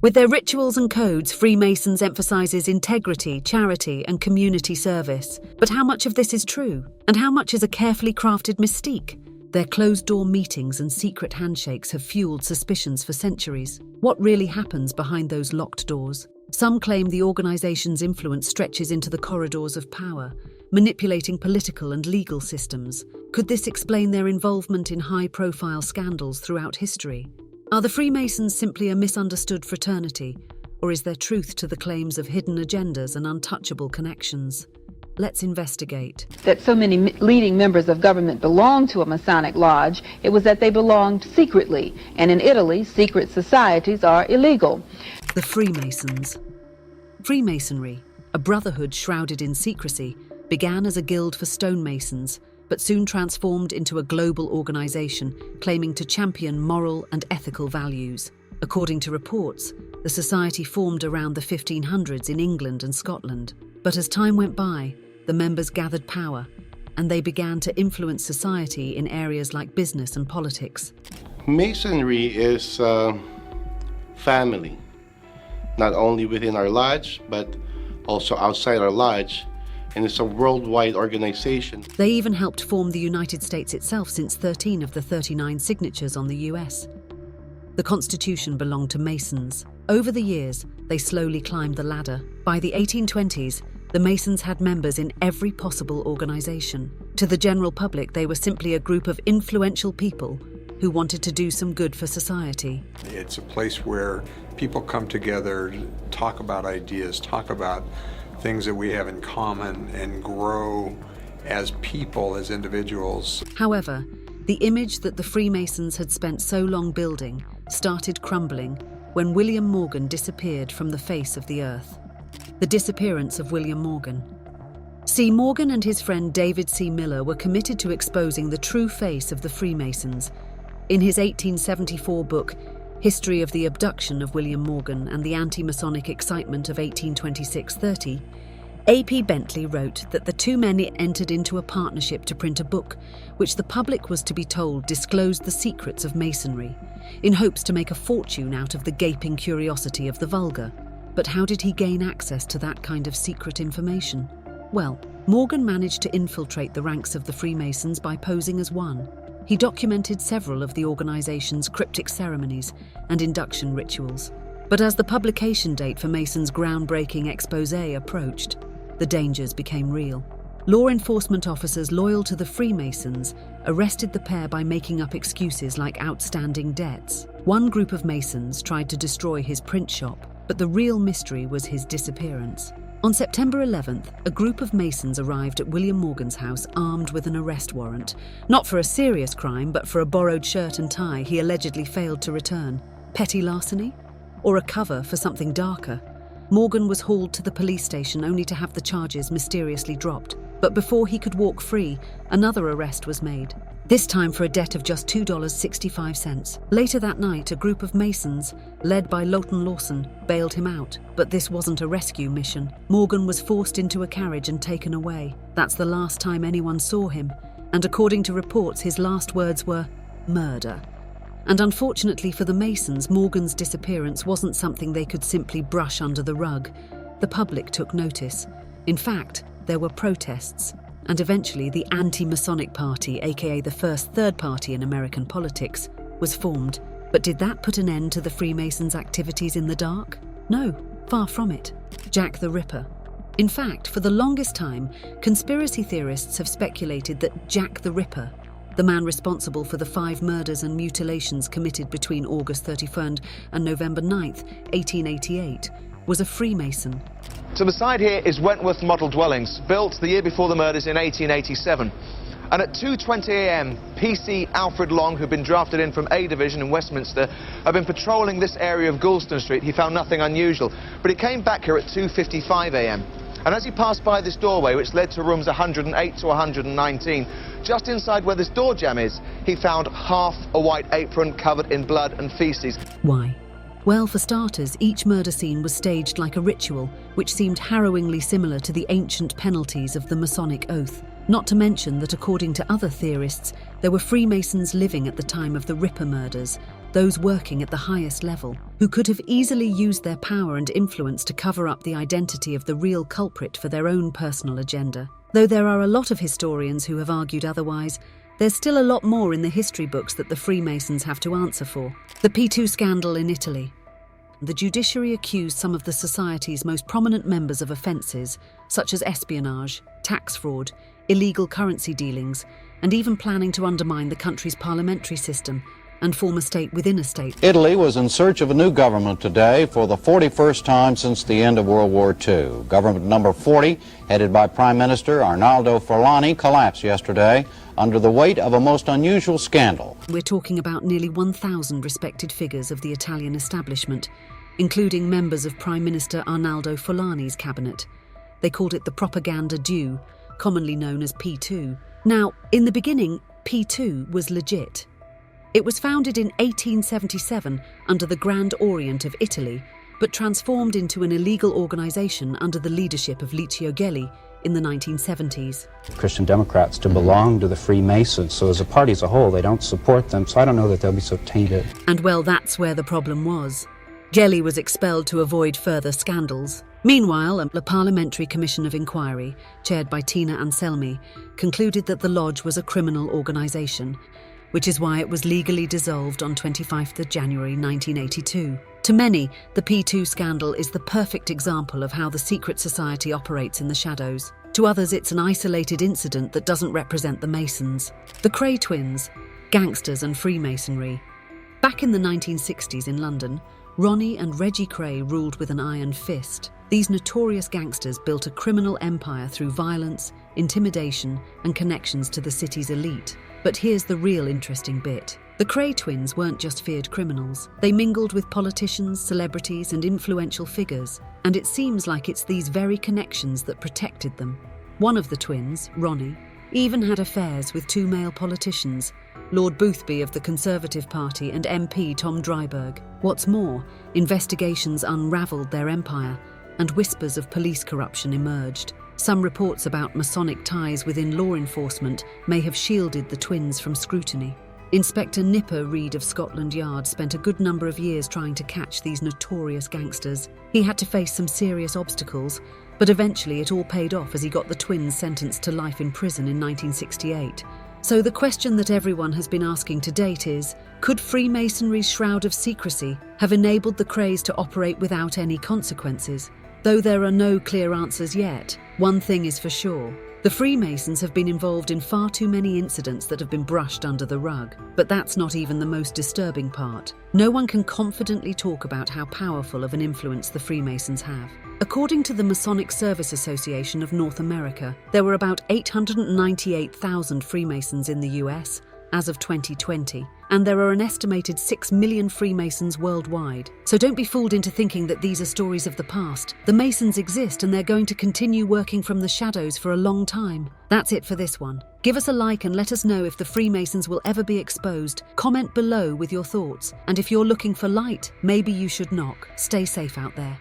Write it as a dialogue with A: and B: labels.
A: With their rituals and codes, Freemasons emphasizes integrity, charity, and community service. But how much of this is true? And how much is a carefully crafted mystique? Their closed-door meetings and secret handshakes have fueled suspicions for centuries. What really happens behind those locked doors? Some claim the organization's influence stretches into the corridors of power, manipulating political and legal systems. Could this explain their involvement in high-profile scandals throughout history? Are the Freemasons simply a misunderstood fraternity, or is there truth to the claims of hidden agendas and untouchable connections? Let's investigate.
B: That so many leading members of government belonged to a Masonic Lodge, it was that they belonged secretly, and in Italy, secret societies are illegal.
A: The Freemasons. Freemasonry, a brotherhood shrouded in secrecy, began as a guild for stonemasons, but soon transformed into a global organization claiming to champion moral and ethical values. According to reports, the society formed around the 1500s in England and Scotland. But as time went by, the members gathered power, and they began to influence society in areas like business and politics.
C: Masonry is family, not only within our lodge, but also outside our lodge. And it's a worldwide organization.
A: They even helped form the United States itself, since 13 of the 39 signatures on the US. The Constitution belonged to Masons. Over the years, they slowly climbed the ladder. By the 1820s, the Masons had members in every possible organization. To the general public, they were simply a group of influential people who wanted to do some good for society.
D: It's a place where people come together, talk about ideas, talk about things that we have in common, and grow as people, as individuals.
A: However, the image that the Freemasons had spent so long building started crumbling when William Morgan disappeared from the face of the earth. The disappearance of William Morgan. C. Morgan and his friend David C. Miller were committed to exposing the true face of the Freemasons. In his 1874 book, History of the Abduction of William Morgan and the Anti-Masonic Excitement of 1826-30, A.P. Bentley wrote that the two men entered into a partnership to print a book, which the public was to be told disclosed the secrets of Masonry, in hopes to make a fortune out of the gaping curiosity of the vulgar. But how did he gain access to that kind of secret information? Well, Morgan managed to infiltrate the ranks of the Freemasons by posing as one. He documented several of the organization's cryptic ceremonies and induction rituals. But as the publication date for Mason's groundbreaking exposé approached, the dangers became real. Law enforcement officers loyal to the Freemasons arrested the pair by making up excuses like outstanding debts. One group of Masons tried to destroy his print shop, but the real mystery was his disappearance. On September 11th, a group of Masons arrived at William Morgan's house armed with an arrest warrant. Not for a serious crime, but for a borrowed shirt and tie he allegedly failed to return. Petty larceny? Or a cover for something darker? Morgan was hauled to the police station only to have the charges mysteriously dropped. But before he could walk free, another arrest was made. This time for a debt of just $2.65. Later that night, a group of Masons, led by Lawton Lawson, bailed him out. But this wasn't a rescue mission. Morgan was forced into a carriage and taken away. That's the last time anyone saw him. And according to reports, his last words were, "murder." And unfortunately for the Masons, Morgan's disappearance wasn't something they could simply brush under the rug. The public took notice. In fact, there were protests. And eventually the Anti-Masonic Party, aka the first third party in American politics, was formed. But did that put an end to the Freemasons' activities in the dark? No, far from it. Jack the Ripper. In fact, for the longest time, conspiracy theorists have speculated that Jack the Ripper, the man responsible for the 5 murders and mutilations committed between August 31st and November 9th, 1888, was a Freemason.
E: To the side here is Wentworth Model Dwellings, built the year before the murders in 1887. And at 2:20 a.m, PC Alfred Long, who'd been drafted in from A Division in Westminster, had been patrolling this area of Goulston Street. He found nothing unusual, but he came back here at 2:55 a.m. And as he passed by this doorway, which led to rooms 108 to 119, just inside where this door jamb is, he found half a white apron covered in blood and feces.
A: Why? Well, for starters, each murder scene was staged like a ritual, which seemed harrowingly similar to the ancient penalties of the Masonic Oath. Not to mention that, according to other theorists, there were Freemasons living at the time of the Ripper murders, those working at the highest level, who could have easily used their power and influence to cover up the identity of the real culprit for their own personal agenda. Though there are a lot of historians who have argued otherwise, there's still a lot more in the history books that the Freemasons have to answer for. The P2 scandal in Italy. The judiciary accused some of the society's most prominent members of offences, such as espionage, tax fraud, illegal currency dealings, and even planning to undermine the country's parliamentary system and form a state within a state.
F: Italy was in search of a new government today for the 41st time since the end of World War II. Government number 40, headed by Prime Minister Arnaldo Forlani, collapsed yesterday under the weight of a most unusual scandal.
A: We're talking about nearly 1,000 respected figures of the Italian establishment, including members of Prime Minister Arnaldo Forlani's cabinet. They called it the Propaganda Due, commonly known as P2. Now, in the beginning, P2 was legit. It was founded in 1877 under the Grand Orient of Italy, but transformed into an illegal organisation under the leadership of Licio Gelli in the 1970s.
G: Christian Democrats to belong to the Freemasons, so as a party as a whole, they don't support them, so I don't know that they'll be so tainted.
A: And well, that's where the problem was. Gelli was expelled to avoid further scandals. Meanwhile, a parliamentary commission of inquiry, chaired by Tina Anselmi, concluded that the lodge was a criminal organisation, which is why it was legally dissolved on 25th of January 1982. To many, the P2 scandal is the perfect example of how the secret society operates in the shadows. To others, it's an isolated incident that doesn't represent the Masons. The Cray twins, gangsters and Freemasonry. Back in the 1960s in London, Ronnie and Reggie Cray ruled with an iron fist. These notorious gangsters built a criminal empire through violence, intimidation, and connections to the city's elite. But here's the real interesting bit. The Cray twins weren't just feared criminals. They mingled with politicians, celebrities, and influential figures, and it seems like it's these very connections that protected them. One of the twins, Ronnie, even had affairs with two male politicians, Lord Boothby of the Conservative Party and MP Tom Dryburgh. What's more, investigations unravelled their empire, and whispers of police corruption emerged. Some reports about Masonic ties within law enforcement may have shielded the twins from scrutiny. Inspector Nipper Reid of Scotland Yard spent a good number of years trying to catch these notorious gangsters. He had to face some serious obstacles, but eventually it all paid off as he got the twins sentenced to life in prison in 1968. So the question that everyone has been asking to date is, could Freemasonry's shroud of secrecy have enabled the Crays to operate without any consequences? Though there are no clear answers yet, one thing is for sure. The Freemasons have been involved in far too many incidents that have been brushed under the rug. But that's not even the most disturbing part. No one can confidently talk about how powerful of an influence the Freemasons have. According to the Masonic Service Association of North America, there were about 898,000 Freemasons in the US as of 2020, and there are an estimated 6 million Freemasons worldwide. So don't be fooled into thinking that these are stories of the past. The Masons exist and they're going to continue working from the shadows for a long time. That's it for this one. Give us a like and let us know if the Freemasons will ever be exposed. Comment below with your thoughts. And if you're looking for light, maybe you should knock. Stay safe out there.